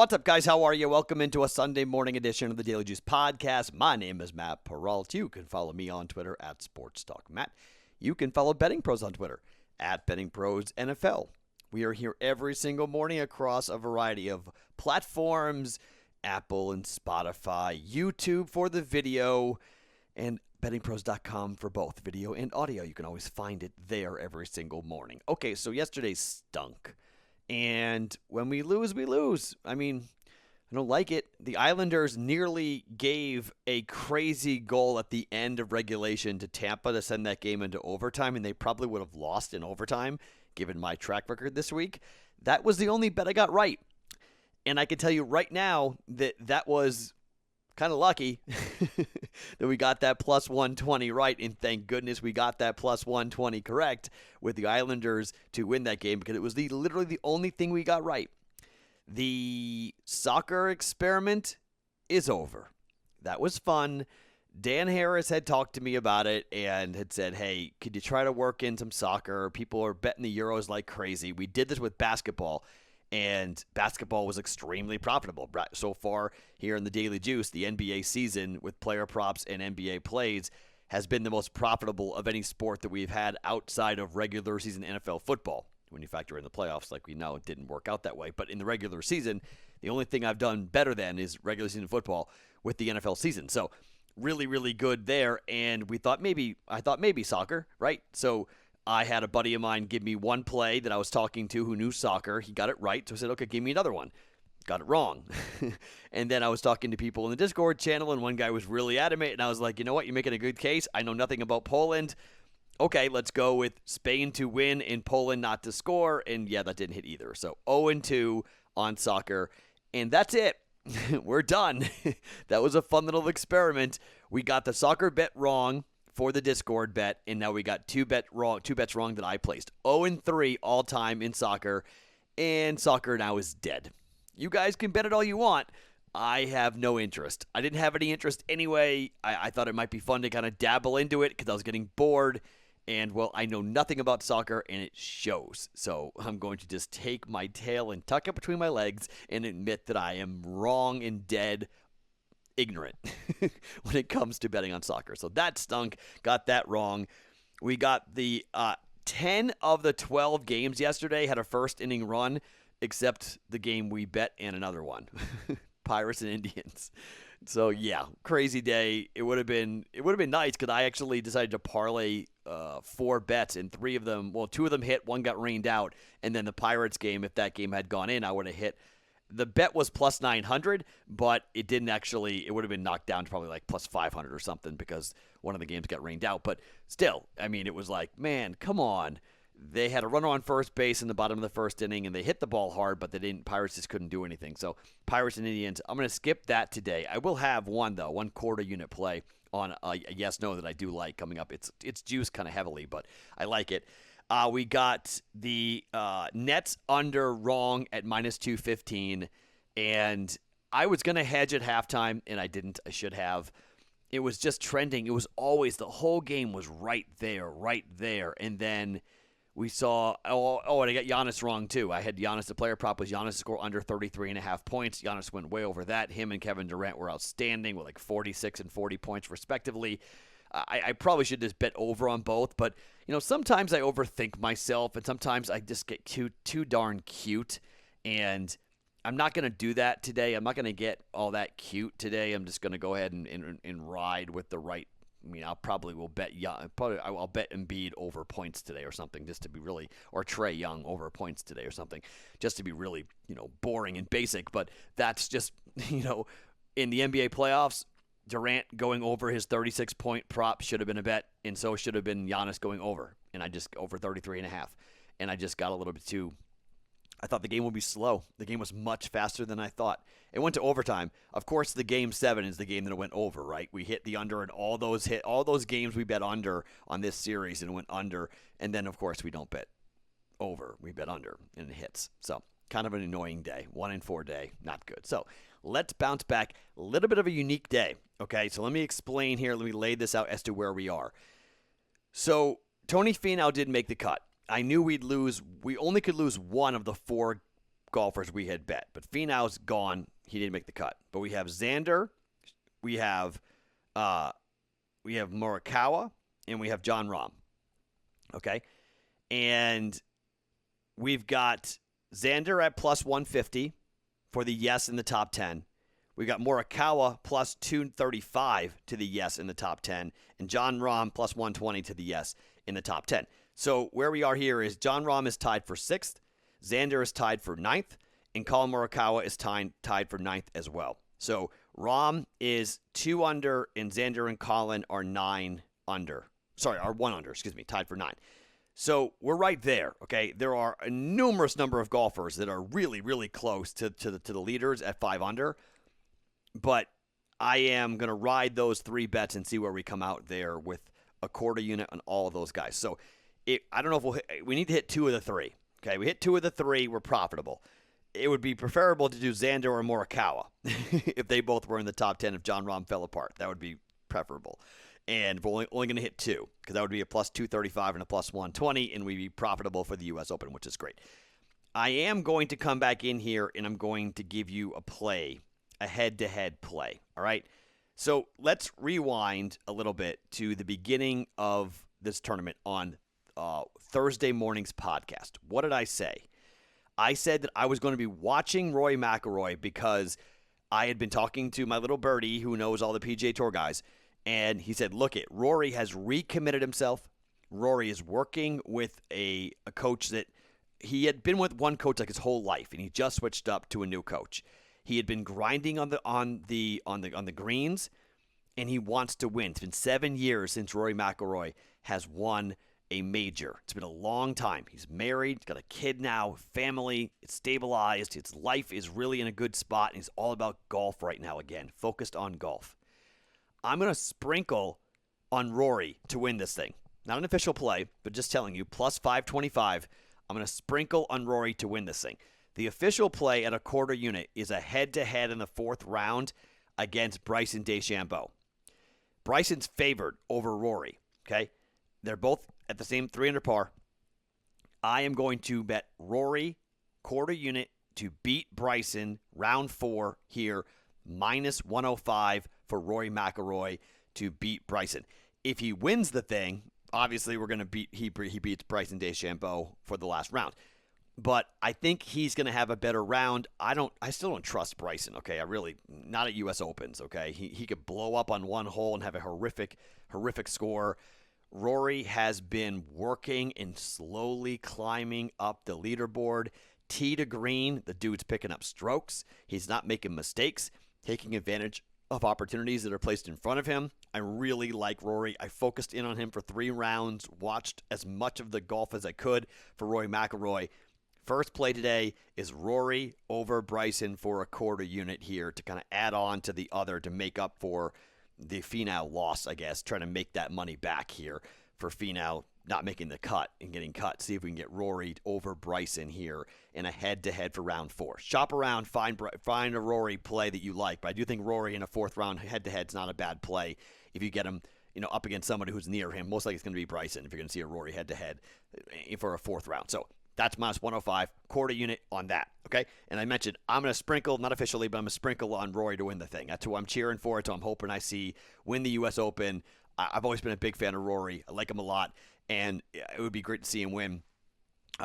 What's up, guys? How are you? Welcome into a Sunday morning edition of the Daily Juice Podcast. My name is Matt Perrault. You can follow me on Twitter at SportsTalkMatt. You can follow BettingPros on Twitter at BettingPros NFL. We are here every single morning across a variety of platforms, Apple and Spotify, YouTube for the video, and bettingpros.com for both video and audio. You can always find it there every single morning. Okay, so yesterday stunk. And when we lose, we lose. I mean, I don't like it. The Islanders nearly gave a crazy goal at the end of regulation to Tampa to send that game into overtime, and they probably would have lost in overtime, given my track record this week. That was the only bet I got right. And I can tell you right now that was kind of lucky that we got that plus 120 right, and thank goodness we got that plus 120 correct with the Islanders to win that game, because it was literally the only thing we got right. The soccer experiment is over. That was fun. Dan Harris had talked to me about it and had said, hey, could you try to work in some soccer? People are betting the Euros like crazy. We did this with basketball, and basketball was extremely profitable. So far here in the Daily Juice, the NBA season with player props and NBA plays has been the most profitable of any sport that we've had outside of regular season NFL football. When you factor in the playoffs, like we know, it didn't work out that way. But in the regular season, the only thing I've done better than is regular season football with the NFL season. So really, really good there. And I thought maybe soccer, right? So I had a buddy of mine give me one play that I was talking to who knew soccer. He got it right. So I said, okay, give me another one. Got it wrong. And then I was talking to people in the Discord channel, and one guy was really adamant. And I was like, you know what? You're making a good case. I know nothing about Poland. Okay, let's go with Spain to win and Poland not to score. And yeah, that didn't hit either. So 0-2 on soccer. And that's it. We're done. That was a fun little experiment. We got the soccer bet wrong for the Discord bet, and now we got two bets wrong that I placed. 0-3 all time in soccer, and soccer now is dead. You guys can bet it all you want. I have no interest. I didn't have any interest anyway. I thought it might be fun to kind of dabble into it because I was getting bored. And, well, I know nothing about soccer, and it shows. So I'm going to just take my tail and tuck it between my legs and admit that I am wrong and dead ignorant when it comes to betting on soccer. So that stunk. Got that wrong. We got the 10 of the 12 games yesterday had a first inning run, except the game we bet and another one. Pirates and Indians. So yeah, crazy day. It would have been nice because I actually decided to parlay 4 bets, and 2 of them hit, one got rained out, and then the Pirates game, if that game had gone in, I would have hit. The bet was plus 900, but it didn't actually. It would have been knocked down to probably like plus 500 or something because one of the games got rained out. But still, I mean, it was like, man, come on. They had a runner on first base in the bottom of the first inning, and they hit the ball hard, but they didn't. Pirates just couldn't do anything. So Pirates and Indians, I'm going to skip that today. I will have one quarter unit play on a yes/no that I do like coming up. It's juiced kind of heavily, but I like it. We got the Nets under wrong at minus 215, and I was going to hedge at halftime, and I didn't. I should have. It was just trending. It was always, the whole game was right there, and then we saw, and I got Giannis wrong too. I had Giannis, the player prop was Giannis to score under 33.5 points. Giannis went way over that. Him and Kevin Durant were outstanding with like 46 and 40 points respectively. I probably should just bet over on both, but sometimes I overthink myself, and sometimes I just get too darn cute, and I'm not going to do that today. I'm not going to get all that cute today. I'm just going to go ahead and ride with the right. I mean, I'll bet Embiid over points today or something, just to be really, or Trae Young over points today or something, just to be really, boring and basic. But that's just, in the NBA playoffs, Durant going over his 36-point prop should have been a bet, and so should have been Giannis going over, and I just over 33.5, and I just got a little bit too. I thought the game would be slow. The game was much faster than I thought. It went to overtime. Of course, the game 7 is the game that it went over, right? We hit the under, and all those games we bet under on this series, and it went under. And then, of course, we don't bet over. We bet under, and it hits. So kind of an annoying day. 1-4 day. Not good. So let's bounce back. A little bit of a unique day. Okay, so let me explain here. Let me lay this out as to where we are. So Tony Finau did make the cut. I knew we'd lose. We only could lose one of the 4 golfers we had bet. But Finau's gone. He didn't make the cut. But we have Xander, we have Morikawa, and we have Jon Rahm. Okay? And we've got Xander at plus 150 for the yes in the top 10. We got Morikawa plus 235 to the yes in the top 10, and Jon Rahm plus 120 to the yes in the top 10. So where we are here is Jon Rahm is tied for 6th, Xander is tied for 9th, and Collin Morikawa is tied for 9th as well. So Rahm is 2 under, and Xander and Collin are 9 under. Sorry, are 1 under, tied for 9. So we're right there, okay? There are a numerous number of golfers that are really, really close to the leaders at 5 under. But I am going to ride those 3 bets and see where we come out there with a quarter unit on all of those guys. So I don't know if we need to hit 2 of the 3. Okay, we hit 2 of the 3, we're profitable. It would be preferable to do Xander or Morikawa if they both were in the top 10 if Jon Rahm fell apart. That would be preferable. And we're only going to hit 2 because that would be a plus 235 and a plus 120, and we'd be profitable for the U.S. Open, which is great. I am going to come back in here, and I'm going to give you a play. A head-to-head play, all right? So let's rewind a little bit to the beginning of this tournament on Thursday morning's podcast. What did I say? I said that I was going to be watching Rory McIlroy because I had been talking to my little birdie who knows all the PGA Tour guys, and he said, look, Rory has recommitted himself. Rory is working with a coach that he had been with one coach like his whole life, and he just switched up to a new coach. He had been grinding on the greens, and he wants to win. It's been 7 years since Rory McIlroy has won a major. It's been a long time. He's married, he's got a kid now, family, it's stabilized, his life is really in a good spot, and he's all about golf right now again, focused on golf. I'm going to sprinkle on Rory to win this thing. Not an official play, but just telling you, plus 525, I'm going to sprinkle on Rory to win this thing. The official play at a quarter unit is a head-to-head in the 4th round against Bryson DeChambeau. Bryson's favored over Rory, okay? They're both at the same 300 par. I am going to bet Rory quarter unit to beat Bryson round 4 here, minus 105 for Rory McIlroy to beat Bryson. If he wins the thing, obviously we're going to he beats Bryson DeChambeau for the last round. But I think he's going to have a better round. I still don't trust Bryson, okay? Not at U.S. Opens, okay? He could blow up on one hole and have a horrific score. Rory has been working and slowly climbing up the leaderboard. Tee to green, the dude's picking up strokes. He's not making mistakes, taking advantage of opportunities that are placed in front of him. I really like Rory. I focused in on him for 3 rounds, watched as much of the golf as I could for Rory McIlroy. First play today is Rory over Bryson for a quarter unit here to kind of add on to the other to make up for the Finau loss, I guess, trying to make that money back here for Finau not making the cut and getting cut. See if we can get Rory over Bryson here in a head-to-head for round 4. Shop around, find a Rory play that you like, but I do think Rory in a 4th round head-to-head is not a bad play if you get him up against somebody who's near him. Most likely it's going to be Bryson if you're going to see a Rory head-to-head for a 4th round. So that's minus 105, quarter unit on that, okay? And I mentioned I'm going to sprinkle, not officially, but I'm going to sprinkle on Rory to win the thing. That's who I'm cheering for. So I'm hoping I see win the U.S. Open. I've always been a big fan of Rory. I like him a lot, and it would be great to see him win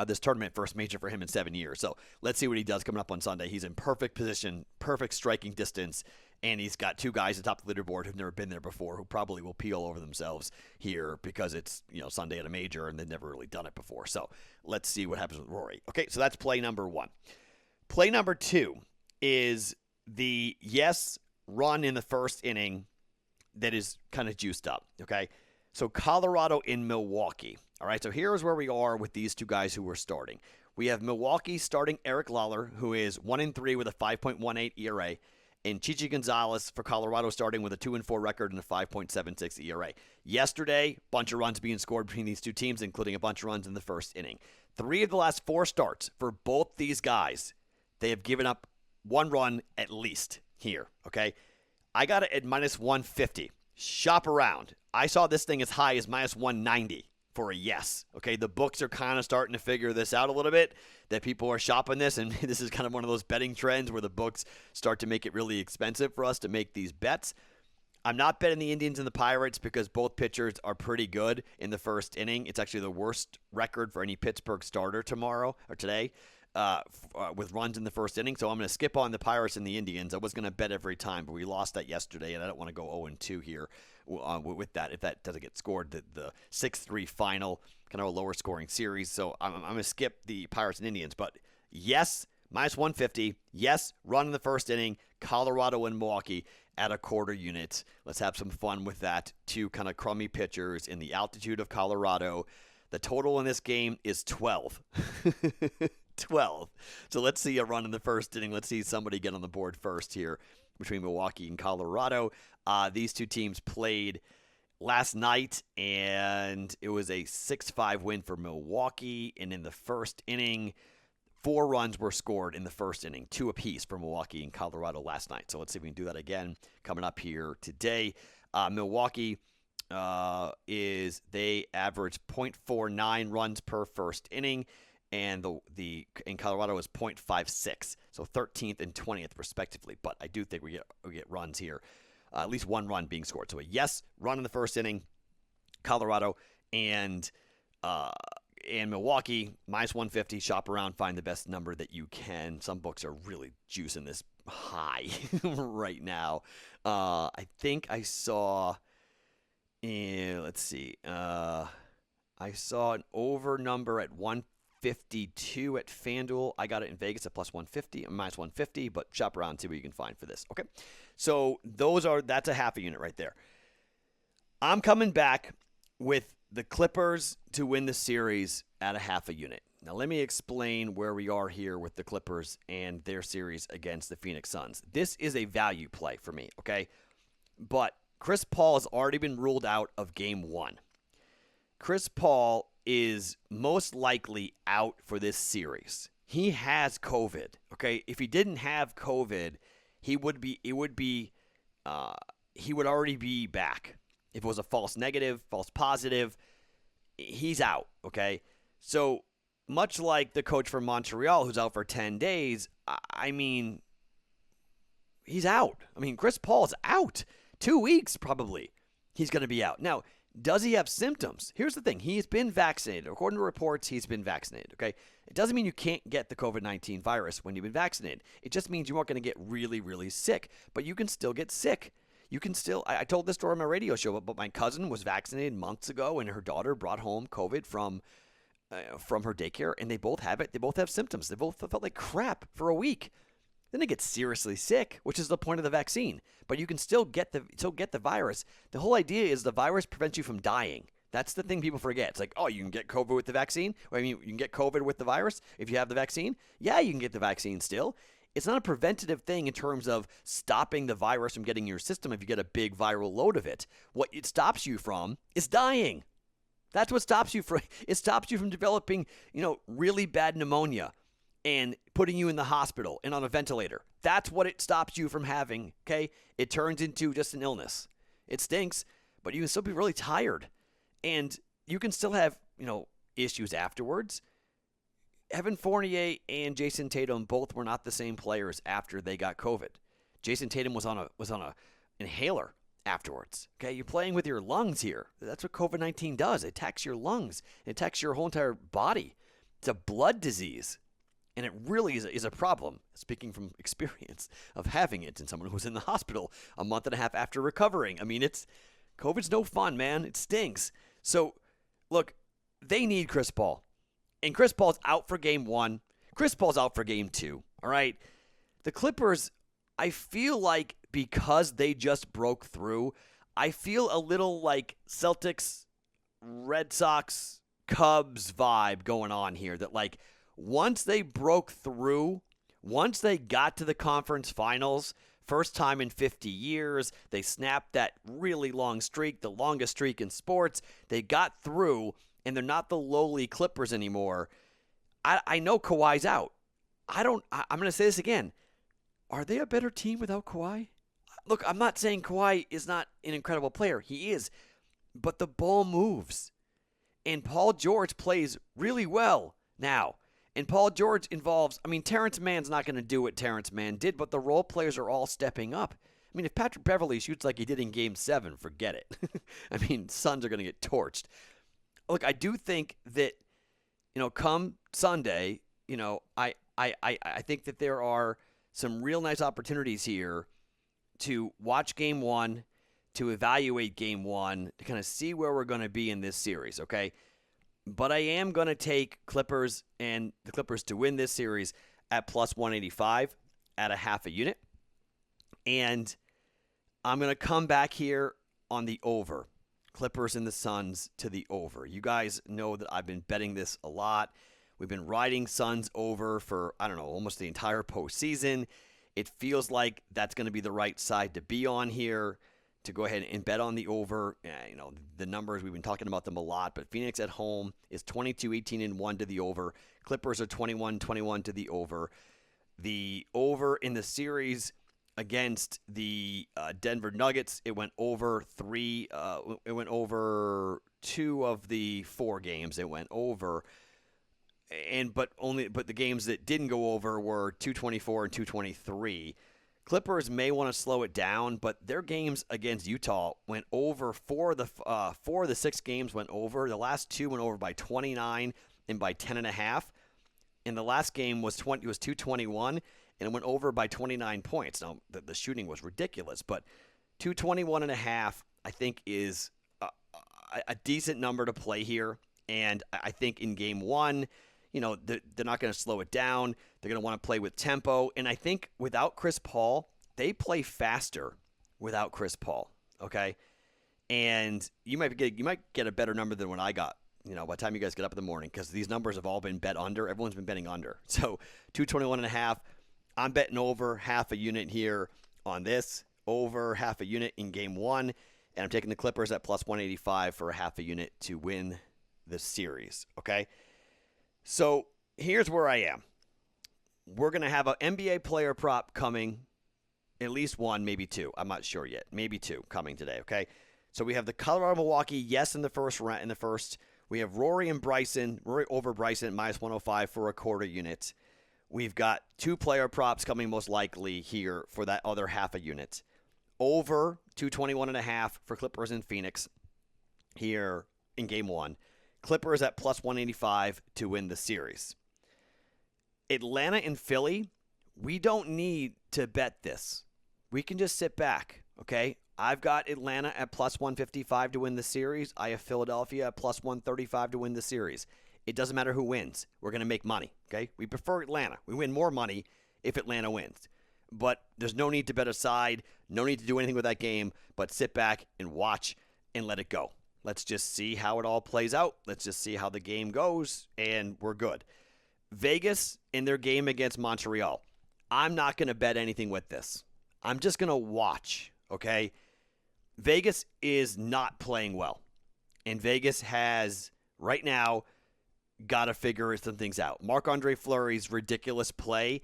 this tournament, first major for him in 7 years. So let's see what he does coming up on Sunday. He's in perfect position, perfect striking distance, and he's got 2 guys atop the leaderboard who've never been there before who probably will peel over themselves here because it's Sunday at a major and they've never really done it before. So let's see what happens with Rory. Okay, so that's play number 1. Play number 2 is the yes run in the first inning that is kind of juiced up, okay? So Colorado in Milwaukee. All right, so here's where we are with these 2 guys who are starting. We have Milwaukee starting Eric Lawler, who is 1-3 with a 5.18 ERA, and Chichi Gonzalez for Colorado starting with a 2-4 record and a 5.76 ERA. Yesterday, bunch of runs being scored between these 2 teams, including a bunch of runs in the first inning. 3 of the last 4 starts for both these guys, they have given up 1 run at least here, okay? I got it at minus 150. Shop around. I saw this thing as high as minus 190 for a yes. Okay, the books are kind of starting to figure this out a little bit, that people are shopping this, and this is kind of one of those betting trends where the books start to make it really expensive for us to make these bets. I'm not betting the Indians and the Pirates because both pitchers are pretty good in the first inning. It's actually the worst record for any Pittsburgh starter today with runs in the first inning. So I'm going to skip on the Pirates and the Indians. I was going to bet every time, but we lost that yesterday, and I don't want to go 0-2 here with that if that doesn't get scored. The 6-3 final, kind of a lower scoring series. So I'm going to skip the Pirates and Indians. But yes, minus 150. Yes, run in the first inning. Colorado and Milwaukee at a quarter unit. Let's have some fun with that. Two kind of crummy pitchers in the altitude of Colorado. The total in this game is 12. 12. So let's see a run in the first inning. Let's see somebody get on the board first here between Milwaukee and Colorado. These two teams played last night, and it was a 6-5 win for Milwaukee. And in the first inning, 4 runs were scored in the first inning, 2 apiece for Milwaukee and Colorado last night. So let's see if we can do that again coming up here today. Milwaukee they average 0.49 runs per first inning, and in Colorado is 0.56, so 13th and 20th respectively. But I do think we get runs here, at least 1 run being scored. So a yes run in the first inning, Colorado and Milwaukee, minus 150. Shop around, find the best number that you can. Some books are really juicing this high right now. I think I saw, let's see, I saw an over number at 152 at FanDuel. I got it in Vegas at plus 150, minus 150, but shop around and see what you can find for this. Okay, so that's a half a unit right there. I'm coming back with the Clippers to win the series at a half a unit. Now, let me explain where we are here with the Clippers and their series against the Phoenix Suns. This is a value play for me, okay? But Chris Paul has already been ruled out of Game 1. Chris Paul is most likely out for this series. He has COVID, okay? If he didn't have COVID, he would already be back. If it was a false negative, false positive, he's out, okay? So much like the coach from Montreal who's out for 10 days, I mean, he's out. I mean, Chris Paul's out. 2 weeks probably he's going to be out. Now, does he have symptoms? Here's the thing. He's been vaccinated. According to reports, he's been vaccinated, okay? It doesn't mean you can't get the COVID-19 virus when you've been vaccinated. It just means you aren't going to get really, really sick, but you can still get sick. You can still, I told this story on my radio show, but my cousin was vaccinated months ago, and her daughter brought home COVID from her daycare, and they both have it. They both have symptoms. They both felt like crap for a week. Then they get seriously sick, which is the point of the vaccine. But you can still get the virus. The whole idea is the virus prevents you from dying. That's the thing people forget. It's like, oh, you can get COVID with the vaccine? I mean, you can get COVID with the virus if you have the vaccine? Yeah, you can get the vaccine still. It's not a preventative thing in terms of stopping the virus from getting in your system if you get a big viral load of it. What it stops you from is dying. That's what stops you from. It stops you from developing, really bad pneumonia and putting you in the hospital and on a ventilator. That's what it stops you from having, okay? It turns into just an illness. It stinks, but you can still be really tired. And you can still have, issues afterwards. Evan Fournier and Jason Tatum both were not the same players after they got COVID. Jason Tatum was on a inhaler afterwards. Okay, you're playing with your lungs here. That's what COVID-19 does. It attacks your lungs. It attacks your whole entire body. It's a blood disease, and it really is a problem. Speaking from experience of having it and someone who was in the hospital a month and a half after recovering. I mean, COVID's no fun, man. It stinks. So, look, they need Chris Paul. And Chris Paul's out for Game 1. Chris Paul's out for Game 2. All right? The Clippers, I feel like because they just broke through, I feel a little like Celtics, Red Sox, Cubs vibe going on here. That like once they broke through, once they got to the conference finals, first time in 50 years, they snapped that really long streak, the longest streak in sports. They got through, and they're not the lowly Clippers anymore. I know Kawhi's out. I'm going to say this again. Are they a better team without Kawhi? Look, I'm not saying Kawhi is not an incredible player. He is. But the ball moves. And Paul George plays really well now. And Paul George involves, Terrence Mann's not going to do what Terrence Mann did, but the role players are all stepping up. If Patrick Beverley shoots like he did in Game 7, forget it. Suns are going to get torched. Look, I do think that, come Sunday, I think that there are some real nice opportunities here to watch Game 1, to evaluate Game 1, to kind of see where we're going to be in this series, okay? But I am going to take Clippers and the Clippers to win this series at plus 185 at a half a unit. And I'm going to come back here on the over. Clippers and the Suns to the over. You guys know that I've been betting this a lot. We've been riding Suns over for, almost the entire postseason. It feels like that's going to be the right side to be on here, to go ahead and bet on the over. The numbers, we've been talking about them a lot, but Phoenix at home is 22-18-1 to the over. Clippers are 21-21 to the over. The over in the series against the Denver Nuggets, it went over two of the 4 games. It went over. But the games that didn't go over were 224 and 223. Clippers may want to slow it down, but their games against Utah went over. 4 of the 6 games went over. The last 2 went over by 29 and by 10.5. And the last game was 221, and it went over by 29 points. Now, the shooting was ridiculous, but 221.5, I think, is a decent number to play here. And I think in Game 1, they're not going to slow it down. They're going to want to play with tempo. And I think without Chris Paul, they play faster without Chris Paul, okay? And you might get a better number than what I got, by the time you guys get up in the morning, because these numbers have all been bet under. Everyone's been betting under. So 221.5, I'm betting over half a unit here on this, over half a unit in Game 1. And I'm taking the Clippers at plus 185 for a half a unit to win the series, okay? So here's where I am. We're going to have an NBA player prop coming, at least 1, maybe 2. I'm not sure yet. Maybe 2 coming today, okay? So we have the Colorado-Milwaukee, yes, in the first. We have Rory over Bryson, minus 105 for a quarter unit. We've got 2 player props coming most likely here for that other half a unit. Over 221.5 for Clippers and Phoenix here in Game 1. Clippers at plus 185 to win the series. Atlanta and Philly, we don't need to bet this. We can just sit back, okay? I've got Atlanta at plus 155 to win the series. I have Philadelphia at plus 135 to win the series. It doesn't matter who wins. We're going to make money, okay? We prefer Atlanta. We win more money if Atlanta wins. But there's no need to bet a side, no need to do anything with that game, but sit back and watch and let it go. Let's just see how it all plays out. Let's just see how the game goes, and we're good. Vegas in their game against Montreal. I'm not going to bet anything with this. I'm just going to watch, okay? Vegas is not playing well. And Vegas has, right now, got to figure some things out. Marc-Andre Fleury's ridiculous play.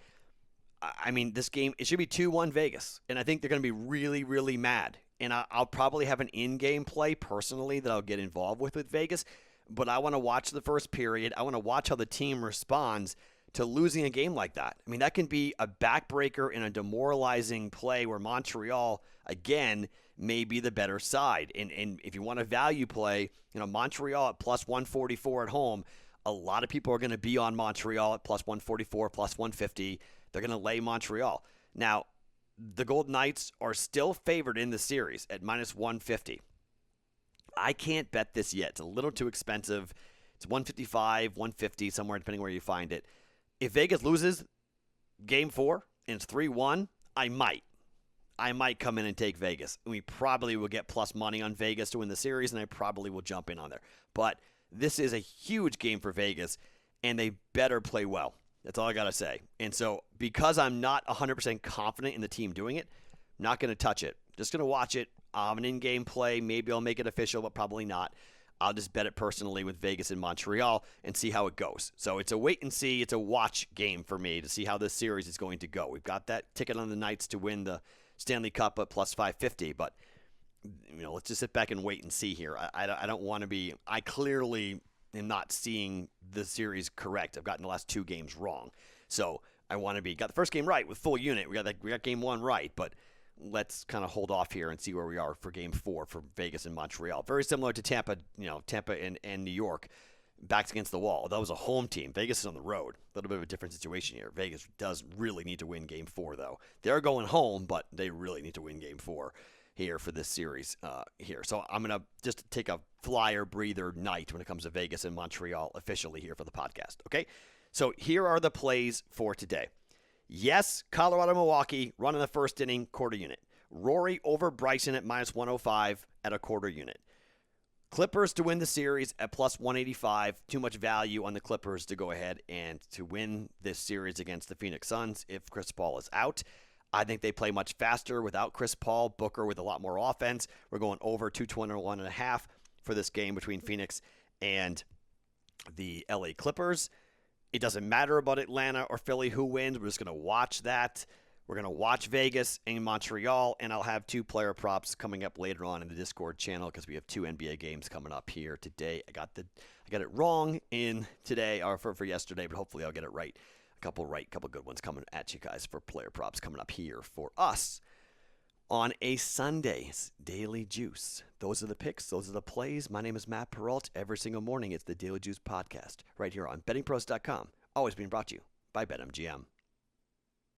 This game, it should be 2-1 Vegas. And I think they're going to be really, really mad. And I'll probably have an in-game play personally that I'll get involved with Vegas. But I want to watch the first period. I want to watch how the team responds to losing a game like that. That can be a backbreaker and a demoralizing play where Montreal, again, may be the better side. And if you want a value play, Montreal at plus 144 at home, a lot of people are going to be on Montreal at plus 144, plus 150. They're going to lay Montreal. Now, the Golden Knights are still favored in the series at minus 150. I can't bet this yet. It's a little too expensive. It's 155, 150, somewhere depending where you find it. If Vegas loses Game 4 and it's 3-1, I might come in and take Vegas. And we probably will get plus money on Vegas to win the series, and I probably will jump in on there. But this is a huge game for Vegas, and they better play well. That's all I got to say. And so because I'm not 100% confident in the team doing it, I'm not going to touch it. Just going to watch it. An in-game play. Maybe I'll make it official, but probably not. I'll just bet it personally with Vegas and Montreal and see how it goes. So it's a wait and see. It's a watch game for me to see how this series is going to go. We've got that ticket on the Knights to win the Stanley Cup at plus 550, but let's just sit back and wait and see here. I don't want to be – I clearly am not seeing the series correct. I've gotten the last 2 games wrong. So I want to got the first game right with full unit. We got game 1 right, but let's kind of hold off here and see where we are for game 4 for Vegas and Montreal. Very similar to Tampa, Tampa and New York. Backs against the wall. That was a home team. Vegas is on the road. A little bit of a different situation here. Vegas does really need to win game 4, though. They're going home, but they really need to win game 4 here for this series here. So I'm going to just take a flyer breather night when it comes to Vegas and Montreal officially here for the podcast. Okay? So here are the plays for today. Yes, Colorado-Milwaukee, run in the first inning, quarter unit. Rory over Bryson at minus 105 at a quarter unit. Clippers to win the series at plus 185. Too much value on the Clippers to go ahead and to win this series against the Phoenix Suns if Chris Paul is out. I think they play much faster without Chris Paul. Booker with a lot more offense. We're going over 221.5 for this game between Phoenix and the LA Clippers. It doesn't matter about Atlanta or Philly who wins. We're just going to watch that. We're going to watch Vegas and Montreal, and I'll have 2 player props coming up later on in the Discord channel because we have 2 NBA games coming up here today. I got it wrong in today or for yesterday, but hopefully I'll get it right. A couple good ones coming at you guys for player props coming up here for us on a Sunday's Daily Juice. Those are the picks. Those are the plays. My name is Matt Perrault. Every single morning, it's the Daily Juice podcast right here on BettingPros.com. Always being brought to you by BetMGM.